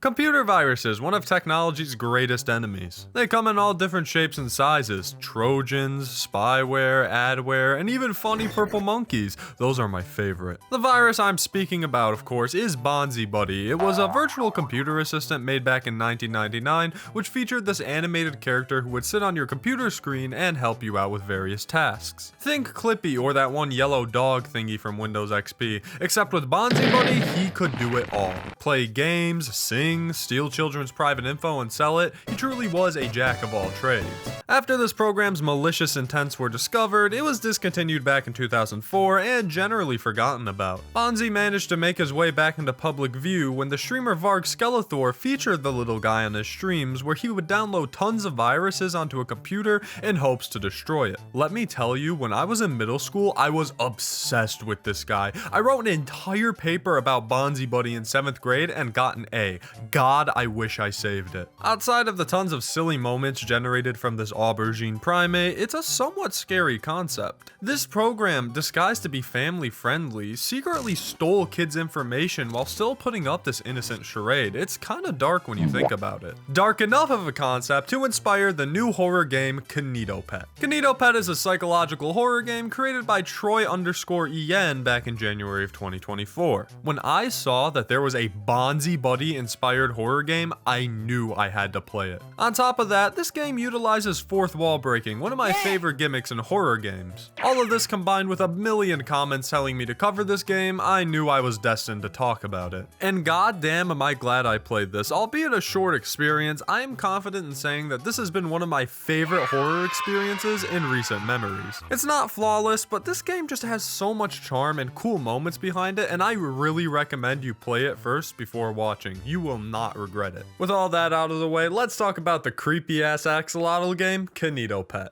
Computer viruses, one of technology's greatest enemies. They come in all different shapes and sizes: Trojans, spyware, adware, and even funny purple monkeys. Those are my favorite. The virus I'm speaking about, of course, is Bonzi Buddy. It was a virtual computer assistant made back in 1999, which featured this animated character who would sit on your computer screen and help you out with various tasks. Think Clippy or that one yellow dog thingy from Windows XP, except with Bonzi Buddy, he could do it all. Play games, sing, steal children's private info and sell it. He truly was a jack of all trades. After this program's malicious intents were discovered, it was discontinued back in 2004 and generally forgotten about. Bonzi managed to make his way back into public view when the streamer Varg Skeletor featured the little guy on his streams, where he would download tons of viruses onto a computer in hopes to destroy it. Let me tell you, when I was in middle school, I was obsessed with this guy. I wrote an entire paper about Bonzi Buddy in 7th grade and got an A. God, I wish I saved it. Outside of the tons of silly moments generated from this aubergine primate, it's a somewhat scary concept. This program, disguised to be family friendly, secretly stole kids' information while still putting up this innocent charade. It's kinda dark when you think about it. Dark enough of a concept to inspire the new horror game KinitoPET. KinitoPET is a psychological horror game created by Troy_EN back in January of 2024. When I saw that there was a Bonzi Buddy inspired horror game, I knew I had to play it. On top of that, this game utilizes fourth wall breaking, one of my favorite gimmicks in horror games. All of this combined with a million comments telling me to cover this game, I knew I was destined to talk about it. And goddamn am I glad I played this. Albeit a short experience, I am confident in saying that this has been one of my favorite horror experiences in recent memories. It's not flawless, but this game just has so much charm and cool moments behind it, and I really recommend you play it first before watching. You will not regret it. With all that out of the way, let's talk about the creepy ass axolotl game, KinitoPET.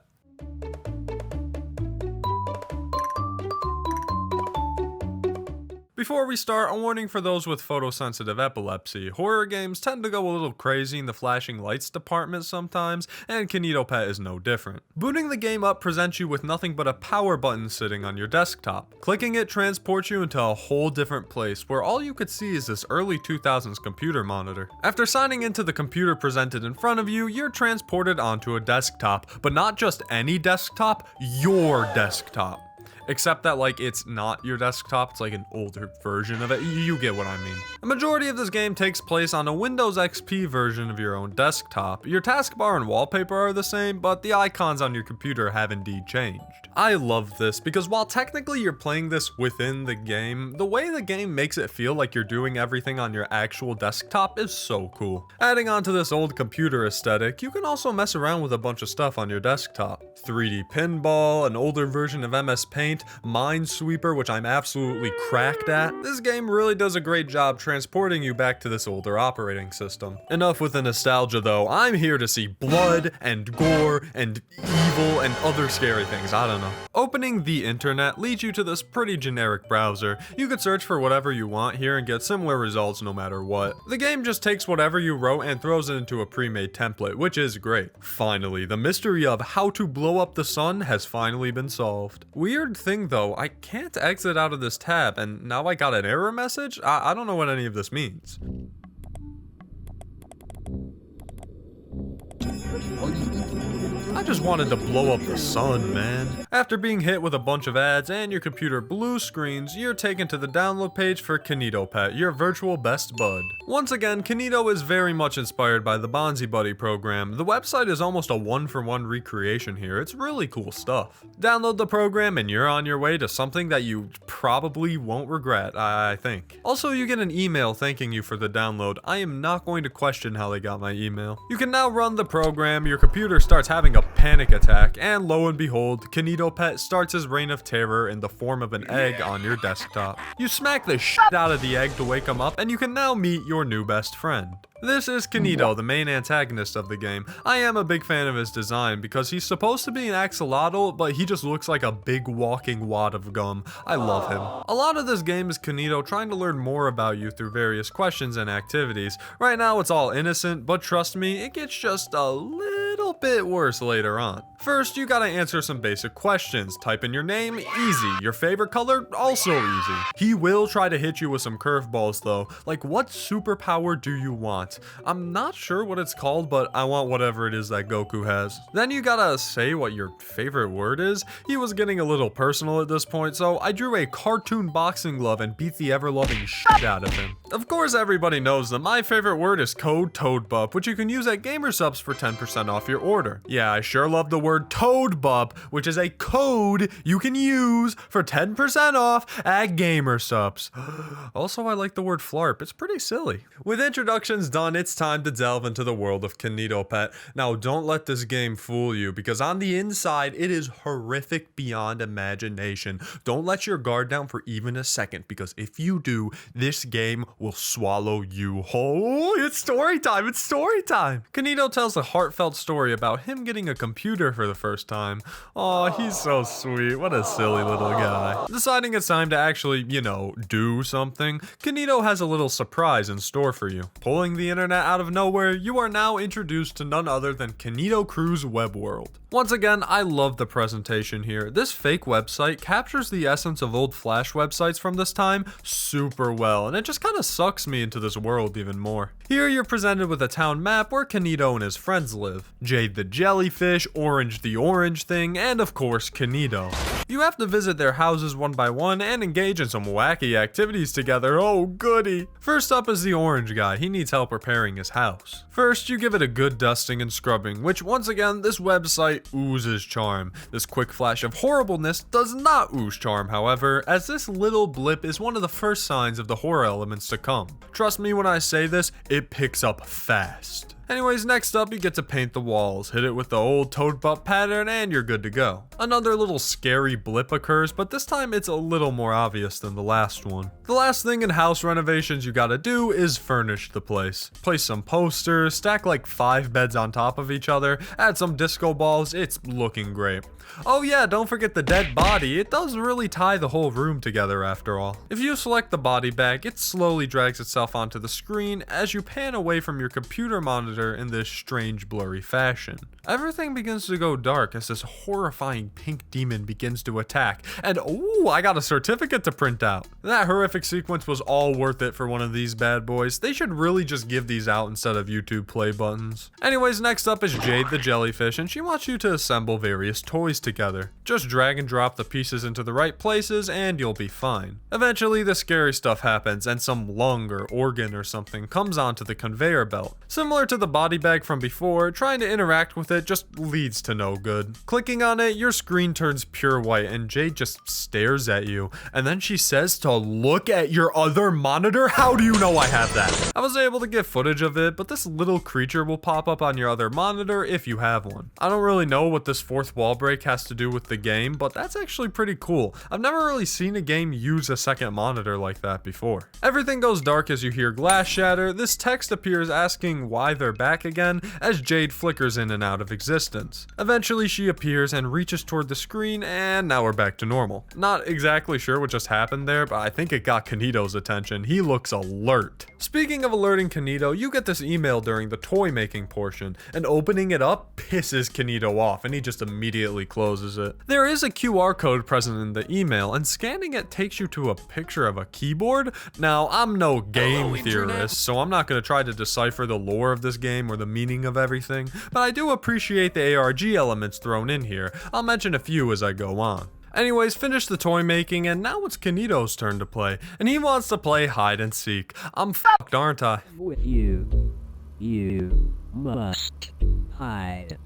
Before we start, a warning for those with photosensitive epilepsy. Horror games tend to go a little crazy in the flashing lights department sometimes, and KinitoPET is no different. Booting the game up presents you with nothing but a power button sitting on your desktop. Clicking it transports you into a whole different place where all you could see is this early 2000s computer monitor. After signing into the computer presented in front of you, you're transported onto a desktop, but not just any desktop, your desktop. Except that, like, it's not your desktop, it's like an older version of it. You get what I mean. A majority of this game takes place on a Windows XP version of your own desktop. Your taskbar and wallpaper are the same, but the icons on your computer have indeed changed. I love this because while technically you're playing this within the game, the way the game makes it feel like you're doing everything on your actual desktop is so cool. Adding on to this old computer aesthetic, you can also mess around with a bunch of stuff on your desktop. 3D pinball, an older version of MS Paint, Minesweeper, which I'm absolutely cracked at. This game really does a great job transporting you back to this older operating system. Enough with the nostalgia though, I'm here to see blood and gore and evil and other scary things, I don't know. Opening the internet leads you to this pretty generic browser. You could search for whatever you want here and get similar results no matter what. The game just takes whatever you wrote and throws it into a pre-made template, which is great. Finally, the mystery of how to blow up the sun has finally been solved. Weird thing though, I can't exit out of this tab and now I got an error message? I don't know what any of this means. I just wanted to blow up the sun, man. After being hit with a bunch of ads and your computer blue screens, you're taken to the download page for KinitoPET, your virtual best bud. Once again, Kinito is very much inspired by the Bonzi Buddy program. The website is almost a one-for-one recreation here. It's really cool stuff. Download the program and you're on your way to something that you probably won't regret, I think. Also, you get an email thanking you for the download. I am not going to question how they got my email. You can now run the program, your computer starts having a panic attack, and lo and behold, KinitoPET starts his reign of terror in the form of an egg on your desktop. You smack the shit out of the egg to wake him up, and you can now meet your new best friend. This is Kinito, the main antagonist of the game. I am a big fan of his design because he's supposed to be an axolotl, but he just looks like a big walking wad of gum. I love him. A lot of this game is Kinito trying to learn more about you through various questions and activities. Right now it's all innocent, but trust me, it gets just a little bit worse later on. First, you gotta answer some basic questions. Type in your name, easy. Your favorite color, also easy. He will try to hit you with some curveballs though, like what superpower do you want? I'm not sure what it's called, but I want whatever it is that Goku has. Then you gotta say what your favorite word is. He was getting a little personal at this point, so I drew a cartoon boxing glove and beat the ever-loving shit out of him. Of course, everybody knows that my favorite word is code ToadBup, which you can use at GamerSupps for 10% off your order. Yeah, I sure love the word ToadBup, which is a code you can use for 10% off at GamerSupps. Also, I like the word flarp. It's pretty silly. With introductions done, it's time to delve into the world of KinitoPET. Now, don't let this game fool you, because on the inside, it is horrific beyond imagination. Don't let your guard down for even a second, because if you do, this game will swallow you whole. It's story time. It's story time. Kinito tells a heartfelt story about him getting a computer for the first time. Aw, he's so sweet. What a silly little guy. Deciding it's time to actually, do something, Kinito has a little surprise in store for you. Pulling the internet out of nowhere, you are now introduced to none other than Kinito Crew's web world. Once again, I love the presentation here. This fake website captures the essence of old Flash websites from this time super well, and it just kind of sucks me into this world even more. Here you're presented with a town map where Kinito and his friends live. Jade the jellyfish, Orange the orange thing, and of course Kinito. You have to visit their houses one by one and engage in some wacky activities together. Oh goody! First up is the orange guy. He needs help repairing his house. First, you give it a good dusting and scrubbing, which once again, this website oozes charm. This quick flash of horribleness does not ooze charm, however, as this little blip is one of the first signs of the horror elements to come. Trust me when I say this, it picks up fast. Anyways, next up you get to paint the walls, hit it with the old ToadBup pattern, and you're good to go. Another little scary blip occurs, but this time it's a little more obvious than the last one. The last thing in house renovations you gotta do is furnish the place. Place some posters, stack like 5 beds on top of each other, add some disco balls, it's looking great. Oh yeah, don't forget the dead body. It does really tie the whole room together after all. If you select the body bag, it slowly drags itself onto the screen as you pan away from your computer monitor in this strange blurry fashion. Everything begins to go dark as this horrifying pink demon begins to attack, and ooh, I got a certificate to print out. That horrific sequence was all worth it for one of these bad boys. They should really just give these out instead of YouTube play buttons. Anyways, next up is Jade the jellyfish, and she wants you to assemble various toys together. Just drag and drop the pieces into the right places and you'll be fine. Eventually the scary stuff happens and some lung or organ or something comes onto the conveyor belt. Similar to the body bag from before, trying to interact with it just leads to no good. Clicking on it, your screen turns pure white and Jade just stares at you, and then she says to look at your other monitor. How do you know I have that? I was able to get footage of it, but this little creature will pop up on your other monitor if you have one. I don't really know what this fourth wall break has to do with the game, but that's actually pretty cool. I've never really seen a game use a second monitor like that before. Everything goes dark as you hear glass shatter. This text appears asking why they're back again as Jade flickers in and out of existence. Eventually she appears and reaches toward the screen, and now we're back to normal. Not exactly sure what just happened there, but I think it got Kinito's attention. He looks alert. Speaking of alerting Kinito, you get this email during the toy making portion, and opening it up pisses Kinito off and he just immediately closes it. There is a QR code present in the email, and scanning it takes you to a picture of a keyboard. Now, I'm no game theorist, so I'm not going to try to decipher the lore of this game or the meaning of everything, but I do appreciate the ARG elements thrown in here. I'll mention a few as I go on. Anyways, finish the toy making, and now it's Kinito's turn to play, and he wants to play hide and seek. I'm f***ed, aren't I? With you must hide.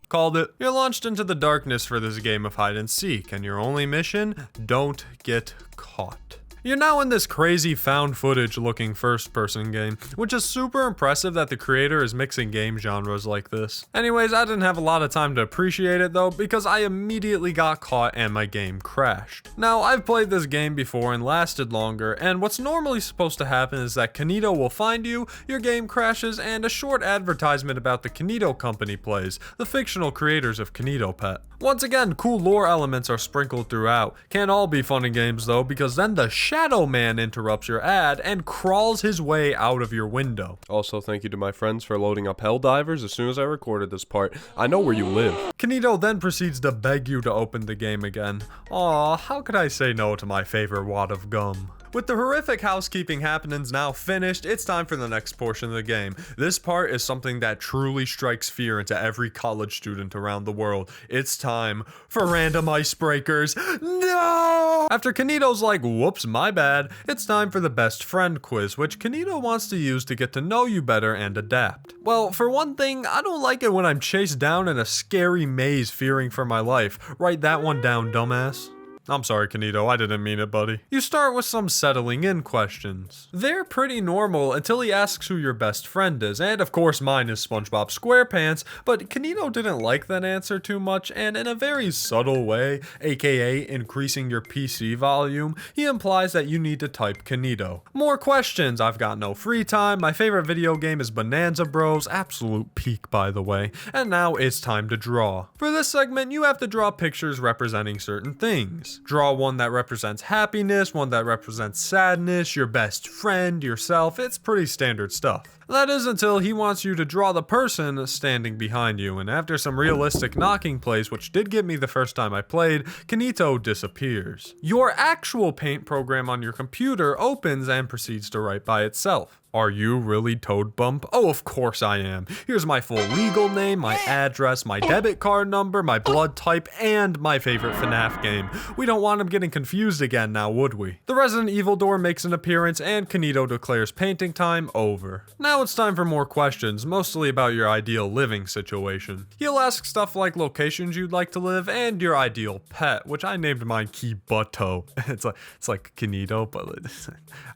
Called it. You're launched into the darkness for this game of hide and seek, and your only mission, don't get caught. You're now in this crazy found footage looking first person game, which is super impressive that the creator is mixing game genres like this. Anyways, I didn't have a lot of time to appreciate it though, because I immediately got caught and my game crashed. Now, I've played this game before and lasted longer, and what's normally supposed to happen is that Kinito will find you, your game crashes, and a short advertisement about the Kinito Company plays, the fictional creators of KinitoPET. Once again, cool lore elements are sprinkled throughout. Can't all be fun in games though, because then the Shadow Man interrupts your ad and crawls his way out of your window. Also, thank you to my friends for loading up Helldivers as soon as I recorded this part. I know where you live. Kinito then proceeds to beg you to open the game again. Aw, how could I say no to my favorite wad of gum? With the horrific housekeeping happenings now finished, it's time for the next portion of the game. This part is something that truly strikes fear into every college student around the world. It's time for random icebreakers. No! After Kinito's like, whoops, my bad, it's time for the best friend quiz, which Kinito wants to use to get to know you better and adapt. Well, for one thing, I don't like it when I'm chased down in a scary maze fearing for my life. Write that one down, dumbass. I'm sorry, Kinito, I didn't mean it, buddy. You start with some settling in questions. They're pretty normal until he asks who your best friend is, and of course mine is SpongeBob SquarePants, but Kinito didn't like that answer too much, and in a very subtle way, aka increasing your PC volume, he implies that you need to type Kinito. More questions, I've got no free time, my favorite video game is Bonanza Bros, absolute peak by the way, and now it's time to draw. For this segment, you have to draw pictures representing certain things. Draw one that represents happiness, one that represents sadness, your best friend, yourself. It's pretty standard stuff. That is until he wants you to draw the person standing behind you, and after some realistic knocking plays, which did get me the first time I played, Kinito disappears. Your actual paint program on your computer opens and proceeds to write by itself. Are you really Toad Bump? Oh, of course I am. Here's my full legal name, my address, my debit card number, my blood type, and my favorite FNAF game. We don't want him getting confused again now, would we? The Resident Evil door makes an appearance and Kinito declares painting time over. Now it's time for more questions, mostly about your ideal living situation. He'll ask stuff like locations you'd like to live and your ideal pet, which I named mine Kibuto. It's like Kinito, but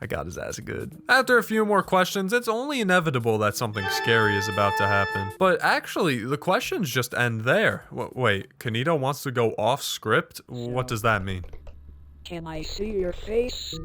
I got his ass good. After a few more questions, it's only inevitable that something scary is about to happen. But actually, the questions just end there. Wait, Kinito wants to go off script? What does that mean? Can I see your face?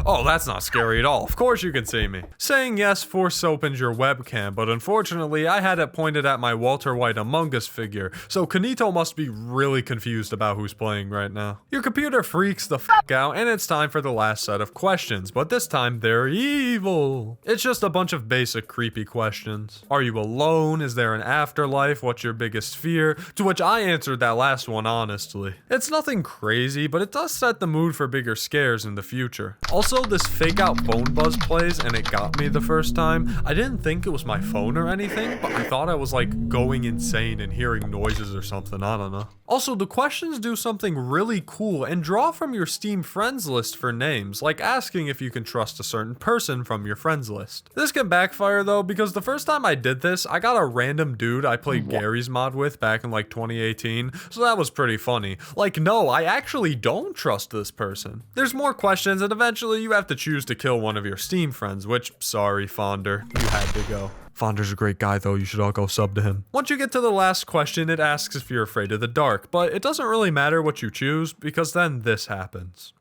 Oh, that's not scary at all. Of course you can see me. Saying yes force opens your webcam, but unfortunately I had it pointed at my Walter White Among Us figure, so Kinito must be really confused about who's playing right now. Your computer freaks the fuck out and it's time for the last set of questions, but this time they're evil. It's just a bunch of basic creepy questions. Are you alone? Is there an afterlife? What's your biggest fear? To which I answered that last one honestly. It's nothing crazy, but it does set the mood for bigger scares in the future. Also, this fake out phone buzz plays and it got me the first time. I didn't think it was my phone or anything, but I thought I was like going insane and hearing noises or something, I don't know. Also, the questions do something really cool and draw from your Steam friends list for names, like asking if you can trust a certain person from your friends list. This can backfire though, because the first time I did this, I got a random dude I played Gary's mod with back in like 2018, so that was pretty funny. Like, no, I actually don't trust this person. There's more questions and eventually you have to choose to kill one of your Steam friends, which, sorry Fonder, you had to go. Fonder's a great guy though, you should all go sub to him. Once you get to the last question, it asks if you're afraid of the dark, but it doesn't really matter what you choose because then this happens.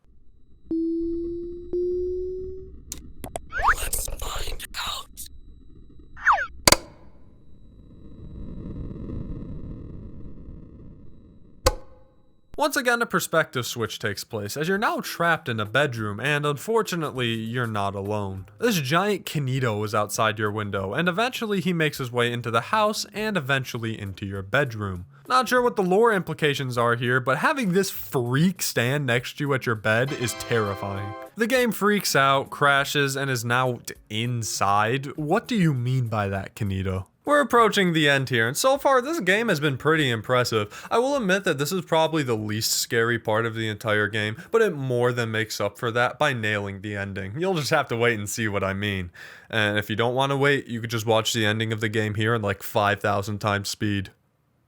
Let's find out. Once again, a perspective switch takes place as you're now trapped in a bedroom and unfortunately, you're not alone. This giant Kinito is outside your window and eventually he makes his way into the house and eventually into your bedroom. Not sure what the lore implications are here, but having this freak stand next to you at your bed is terrifying. The game freaks out, crashes, and is now inside. What do you mean by that, Kinito? We're approaching the end here, and so far this game has been pretty impressive. I will admit that this is probably the least scary part of the entire game, but it more than makes up for that by nailing the ending. You'll just have to wait and see what I mean. And if you don't want to wait, you could just watch the ending of the game here in like 5,000 times speed.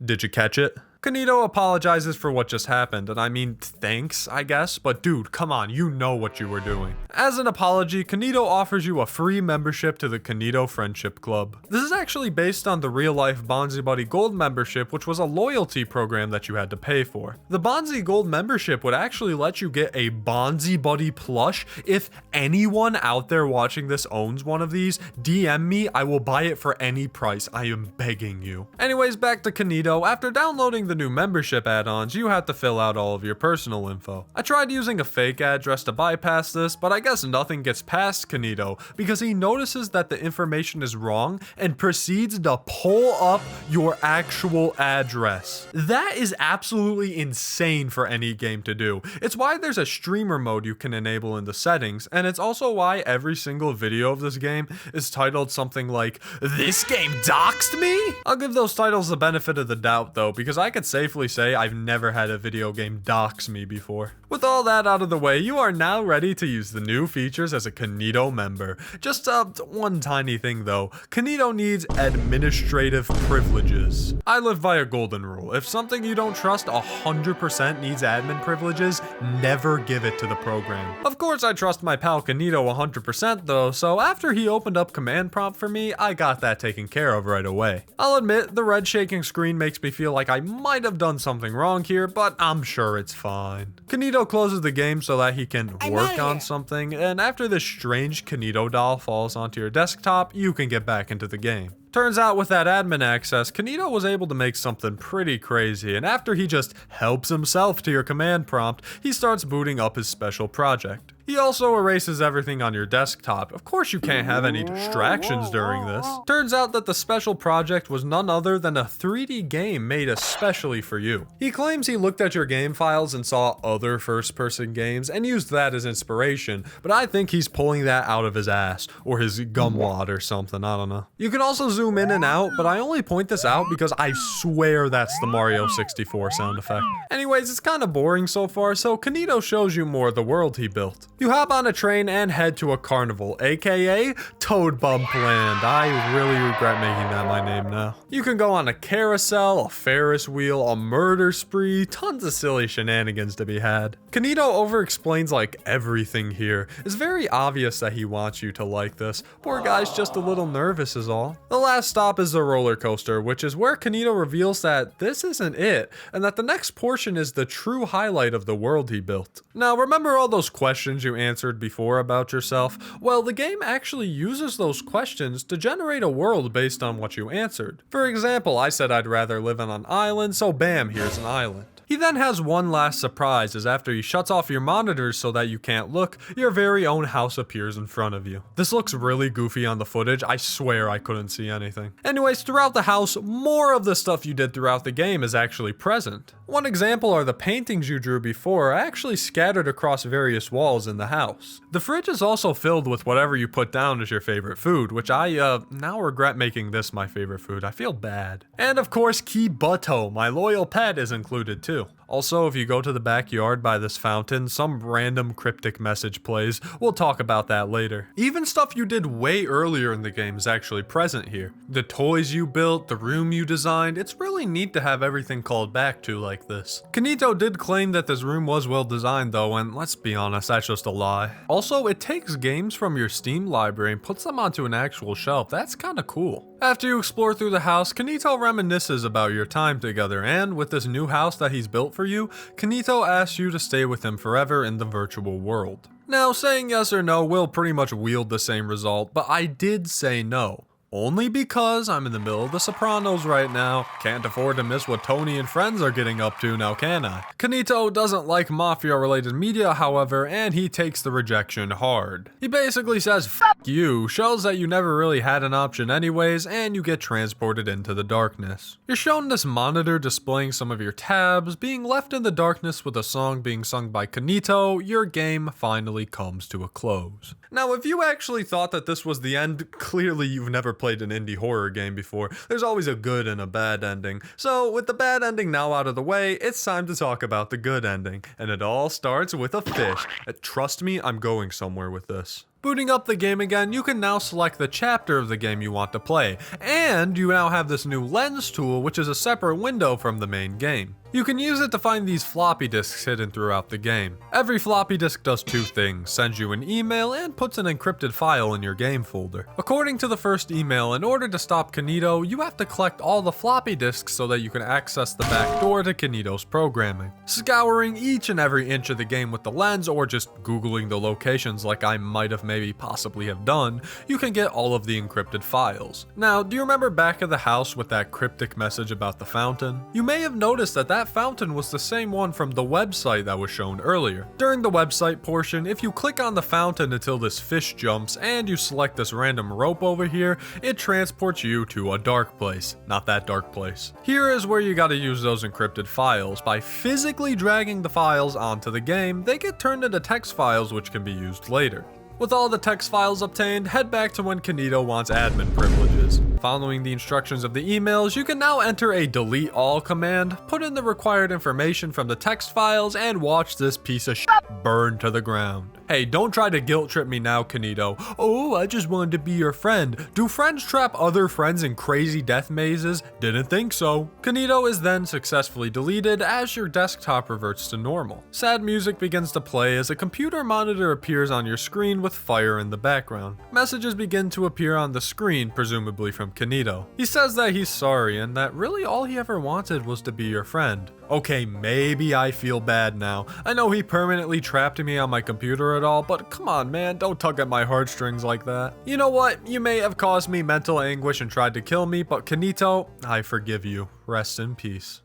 Did you catch it? Kinito apologizes for what just happened, and I mean, thanks, I guess, but dude, come on, you know what you were doing. As an apology, Kinito offers you a free membership to the Kinito Friendship Club. This is actually based on the real-life Bonzi Buddy Gold membership, which was a loyalty program that you had to pay for. The Bonzi Gold membership would actually let you get a Bonzi Buddy plush. If anyone out there watching this owns one of these, DM me, I will buy it for any price, I am begging you. Anyways, back to Kinito. After downloading the new membership add-ons, you have to fill out all of your personal info. I tried using a fake address to bypass this, but I guess nothing gets past Kinito because he notices that the information is wrong and proceeds to pull up your actual address. That is absolutely insane for any game to do. It's why there's a streamer mode you can enable in the settings, and it's also why every single video of this game is titled something like, "This game doxed me?" I'll give those titles the benefit of the doubt though, because I could safely say I've never had a video game dox me before. With all that out of the way, you are now ready to use the new features as a Kinito member. Just one tiny thing though, Kinito needs administrative privileges. I live by a golden rule. If something you don't trust 100% needs admin privileges, never give it to the program. Of course I trust my pal Kinito 100% though, so after he opened up command prompt for me, I got that taken care of right away. I'll admit, the red shaking screen makes me feel like I might have done something wrong here, but I'm sure it's fine. Kinito closes the game so that he can work on something, and after this strange Kinito doll falls onto your desktop, you can get back into the game. Turns out with that admin access, Kinito was able to make something pretty crazy, and after he just helps himself to your command prompt, he starts booting up his special project. He also erases everything on your desktop. Of course you can't have any distractions during this. Turns out that the special project was none other than a 3D game made especially for you. He claims he looked at your game files and saw other first-person games and used that as inspiration, but I think he's pulling that out of his ass, or his gumwad or something, I don't know. You can also zoom in and out, but I only point this out because I swear that's the Mario 64 sound effect. Anyways, it's kind of boring so far, so Kinito shows you more of the world he built. You hop on a train and head to a carnival, aka Toad Bump Land. I really regret making that my name now. You can go on a carousel, a Ferris wheel, a murder spree, tons of silly shenanigans to be had. Kinito over-explains like everything here. It's very obvious that he wants you to like this. Poor guy's just a little nervous is all. The last stop is the roller coaster, which is where Kinito reveals that this isn't it, and that the next portion is the true highlight of the world he built. Now, remember all those questions you answered before about yourself? Well, the game actually uses those questions to generate a world based on what you answered. For example, I said I'd rather live on an island, so bam, here's an island. He then has one last surprise, as after he shuts off your monitors so that you can't look, your very own house appears in front of you. This looks really goofy on the footage, I swear I couldn't see anything. Anyways, throughout the house, more of the stuff you did throughout the game is actually present. One example are the paintings you drew before are actually scattered across various walls in the house. The fridge is also filled with whatever you put down as your favorite food, which I now regret making this my favorite food. I feel bad. And of course, Kibuto, my loyal pet, is included too. Also, if you go to the backyard by this fountain, some random cryptic message plays. We'll talk about that later. Even stuff you did way earlier in the game is actually present here. The toys you built, the room you designed, it's really neat to have everything called back to like this. Kinito did claim that this room was well designed though, and let's be honest, that's just a lie. Also, it takes games from your Steam library and puts them onto an actual shelf. That's kinda cool. After you explore through the house, Kinito reminisces about your time together, and with this new house that he's built for you, Kinito asks you to stay with him forever in the virtual world. Now, saying yes or no will pretty much wield the same result, but I did say no. Only because I'm in the middle of The Sopranos right now. Can't afford to miss what Tony and friends are getting up to now, can I? Kinito doesn't like mafia-related media, however, and he takes the rejection hard. He basically says, "F*** you," shows that you never really had an option anyways, and you get transported into the darkness. You're shown this monitor displaying some of your tabs, being left in the darkness with a song being sung by Kinito. Your game finally comes to a close. Now, if you actually thought that this was the end, clearly you've never played an indie horror game before. There's always a good and a bad ending. So, with the bad ending now out of the way, it's time to talk about the good ending. And it all starts with a fish. Trust me, I'm going somewhere with this. Booting up the game again, you can now select the chapter of the game you want to play, and you now have this new lens tool, which is a separate window from the main game. You can use it to find these floppy disks hidden throughout the game. Every floppy disk does two things: sends you an email and puts an encrypted file in your game folder. According to the first email, in order to stop Kinito, you have to collect all the floppy disks so that you can access the back door to Kinito's programming. Scouring each and every inch of the game with the lens, or just googling the locations like I might have maybe possibly have done, you can get all of the encrypted files. Now, do you remember back of the house with that cryptic message about the fountain? You may have noticed that that fountain was the same one from the website that was shown earlier. During the website portion, if you click on the fountain until this fish jumps and you select this random rope over here, it transports you to a dark place. Not that dark place. Here is where you gotta use those encrypted files. By physically dragging the files onto the game, they get turned into text files which can be used later. With all the text files obtained, head back to when Kinito wants admin privileges. Following the instructions of the emails, you can now enter a delete all command, put in the required information from the text files, and watch this piece of shit burn to the ground. Hey, don't try to guilt trip me now, Kinito. Oh, I just wanted to be your friend. Do friends trap other friends in crazy death mazes? Didn't think so. Kinito is then successfully deleted as your desktop reverts to normal. Sad music begins to play as a computer monitor appears on your screen with fire in the background. Messages begin to appear on the screen, presumably from Kinito. He says that he's sorry and that really all he ever wanted was to be your friend. Okay, maybe I feel bad now. I know he permanently trapped me on my computer at all, but come on man, don't tug at my heartstrings like that. You know what? You may have caused me mental anguish and tried to kill me, but Kinito, I forgive you. Rest in peace.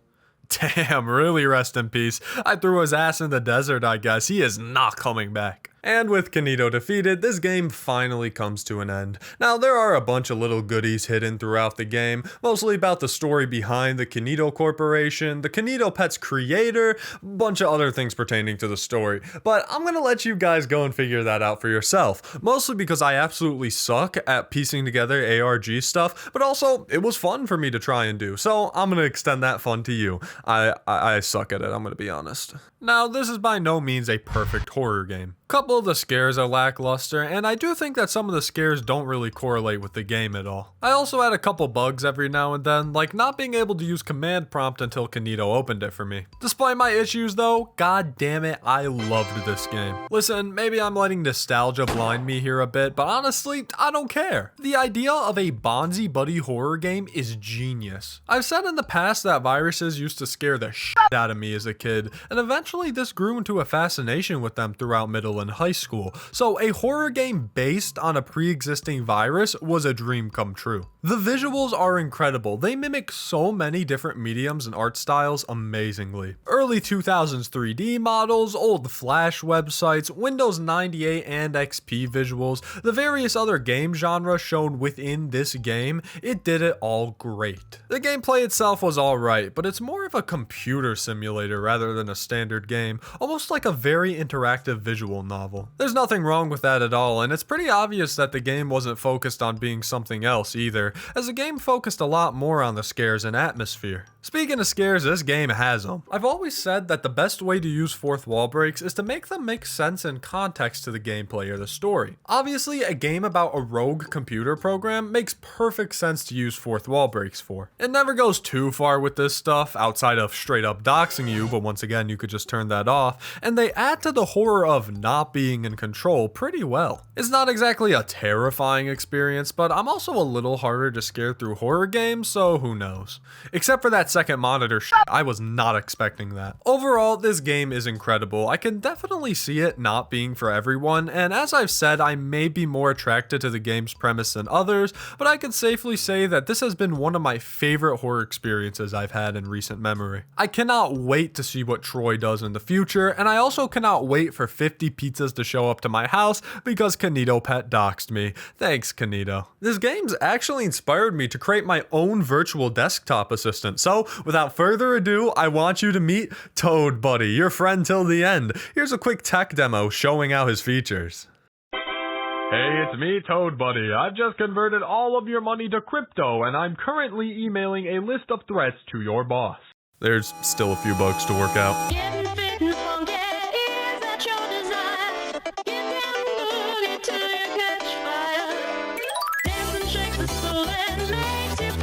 Damn, really rest in peace. I threw his ass in the desert, I guess. He is not coming back. And with Kinito defeated, this game finally comes to an end. Now, there are a bunch of little goodies hidden throughout the game, mostly about the story behind the Kinito Corporation, the KinitoPET's creator, a bunch of other things pertaining to the story. But I'm gonna let you guys go and figure that out for yourself, mostly because I absolutely suck at piecing together ARG stuff, but also, it was fun for me to try and do, so I'm gonna extend that fun to you. I suck at it, I'm gonna be honest. Now, this is by no means a perfect horror game. Couple of the scares are lackluster, and I do think that some of the scares don't really correlate with the game at all. I also had a couple bugs every now and then, like not being able to use command prompt until Kinito opened it for me. Despite my issues though, god damn it, I loved this game. Listen, maybe I'm letting nostalgia blind me here a bit, but honestly, I don't care. The idea of a Bonzi Buddy horror game is genius. I've said in the past that viruses used to scare the shit out of me as a kid, and eventually this grew into a fascination with them throughout middle and high school, so a horror game based on a pre-existing virus was a dream come true. The visuals are incredible. They mimic so many different mediums and art styles amazingly. Early 2000s 3D models, old Flash websites, Windows 98 and XP visuals, the various other game genres shown within this game, it did it all great. The gameplay itself was alright, but it's more of a computer simulator rather than a standard game, almost like a very interactive visual novel. There's nothing wrong with that at all, and it's pretty obvious that the game wasn't focused on being something else either, as the game focused a lot more on the scares and atmosphere. Speaking of scares, this game has them. I've always said that the best way to use fourth wall breaks is to make them make sense and context to the gameplay or the story. Obviously, a game about a rogue computer program makes perfect sense to use fourth wall breaks for. It never goes too far with this stuff, outside of straight up doxing you, but once again, you could just turn that off, and they add to the horror of not being in control pretty well. It's not exactly a terrifying experience, but I'm also a little harder to scare through horror games, so who knows. Except for that second monitor shit, I was not expecting that. Overall, this game is incredible. I can definitely see it not being for everyone, and as I've said, I may be more attracted to the game's premise than others, but I can safely say that this has been one of my favorite horror experiences I've had in recent memory. I cannot wait to see what Troy does in the future, and I also cannot wait for 50 pizzas to show up to my house because KinitoPET doxed me. Thanks, Kinito. This game's actually inspired me to create my own virtual desktop assistant, so without further ado, I want you to meet Toad Buddy, your friend till the end. Here's a quick tech demo showing out his features. Hey, it's me, Toad Buddy. I've just converted all of your money to crypto, and I'm currently emailing a list of threats to your boss. There's still a few bugs to work out. Getting fit and funky, is that your desire? Get down and boogie till you catch fire. Dance and shake the soul and makes you